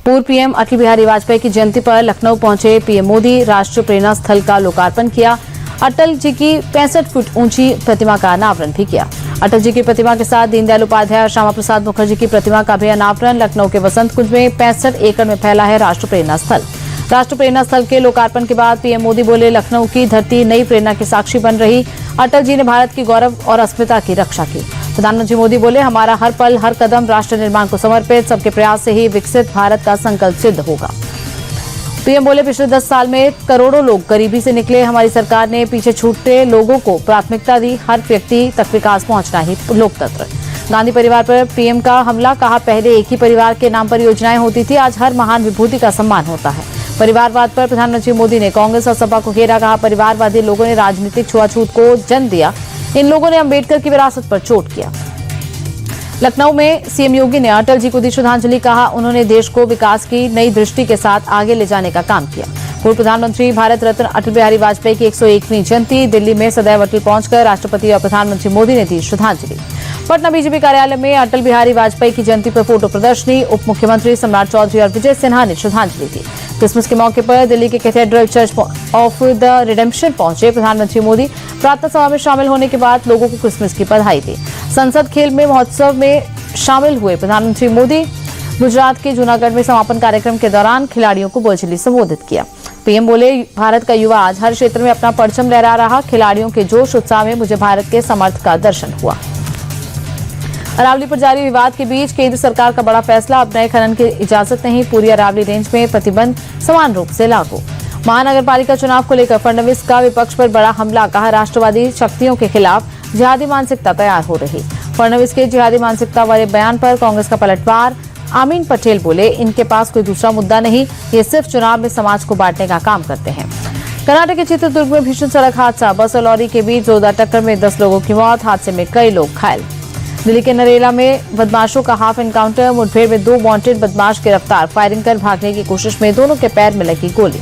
पूर्व पीएम अटल बिहारी वाजपेयी की जयंती पर लखनऊ पहुंचे पीएम मोदी। राष्ट्रीय प्रेरणा स्थल का लोकार्पण किया। अटल जी की 65 फुट ऊंची प्रतिमा का अनावरण भी किया। अटल जी की प्रतिमा के साथ दीनदयाल उपाध्याय और श्यामा प्रसाद मुखर्जी की प्रतिमा का भी अनावरण। लखनऊ के वसंत कुंज में 65 एकड़ में फैला है राष्ट्रीय प्रेरणा स्थल। राष्ट्रीय प्रेरणा स्थल के लोकार्पण के बाद पीएम मोदी बोले, लखनऊ की धरती नई प्रेरणा की साक्षी बन रही। अटल जी ने भारत की गौरव और अस्मिता की रक्षा की। प्रधानमंत्री मोदी बोले, हमारा हर पल हर कदम राष्ट्र निर्माण को समर्पित। सबके प्रयास से ही विकसित भारत का संकल्प सिद्ध होगा। पीएम बोले, पिछले 10 साल में करोड़ों लोग गरीबी से निकले। हमारी सरकार ने पीछे छूटे लोगों को प्राथमिकता दी। हर व्यक्ति तक विकास पहुंचना ही लोकतंत्र। गांधी परिवार पर पीएम का हमला, कहा, पहले एक ही परिवार के नाम पर योजनाएं होती थी, आज हर महान विभूति का सम्मान होता है। परिवारवाद पर प्रधानमंत्री मोदी ने कांग्रेस और सपा को घेरा। कहा, परिवारवादी लोगों ने राजनीतिक छुआछूत को जन्म दिया। इन लोगों ने अंबेडकर की विरासत पर चोट किया। लखनऊ में सीएम योगी ने अटल जी को दी श्रद्धांजलि। कहा, उन्होंने देश को विकास की नई दृष्टि के साथ आगे ले जाने का काम किया। पूर्व प्रधानमंत्री भारत रत्न अटल बिहारी वाजपेयी की 101वीं जयंती। दिल्ली में सदैव अटल पहुंचकर राष्ट्रपति और प्रधानमंत्री मोदी ने दी श्रद्धांजलि। पटना बीजेपी कार्यालय में अटल बिहारी वाजपेयी की जयंती पर फोटो प्रदर्शनी। उप मुख्यमंत्री सम्राट चौधरी और विजय सिन्हा ने श्रद्धांजलि दी। क्रिसमस के मौके पर दिल्ली के cathedral church of the redemption पहुंचे प्रधानमंत्री मोदी। प्रार्थना सभा में शामिल होने के बाद लोगों को क्रिसमस की बधाई दी। संसद खेल में महोत्सव में शामिल हुए प्रधानमंत्री मोदी। गुजरात के जूनागढ़ में समापन कार्यक्रम के दौरान खिलाड़ियों को वर्चुअली संबोधित किया। पीएम बोले, भारत का युवा आज हर क्षेत्र में अपना परचम लहरा रहा। खिलाड़ियों के जोश उत्साह में मुझे भारत के समर्थ का दर्शन हुआ। अरावली पर जारी विवाद के बीच केंद्र सरकार का बड़ा फैसला, अब नए खनन की इजाजत नहीं। पूरी अरावली रेंज में प्रतिबंध समान रूप से लागू। महानगरपालिका चुनाव को लेकर फडणवीस का विपक्ष पर बड़ा हमला। कहा, राष्ट्रवादी शक्तियों के खिलाफ जिहादी मानसिकता तैयार हो रही। फडणवीस के जिहादी मानसिकता वाले बयान पर कांग्रेस का पलटवार। आमीन पटेल बोले, इनके पास कोई दूसरा मुद्दा नहीं, ये सिर्फ चुनाव में समाज को बांटने का काम करते हैं। कर्नाटक के चित्रदुर्ग में भीषण सड़क हादसा। बस और लॉरी के बीच जोरदार टक्कर में 10 लोगों की मौत। हादसे में कई लोग घायल। दिल्ली के नरेला में बदमाशों का हाफ एनकाउंटर। मुठभेड़ में 2 वांटेड बदमाश गिरफ्तार। फायरिंग कर भागने की कोशिश में दोनों के पैर में लगी गोली।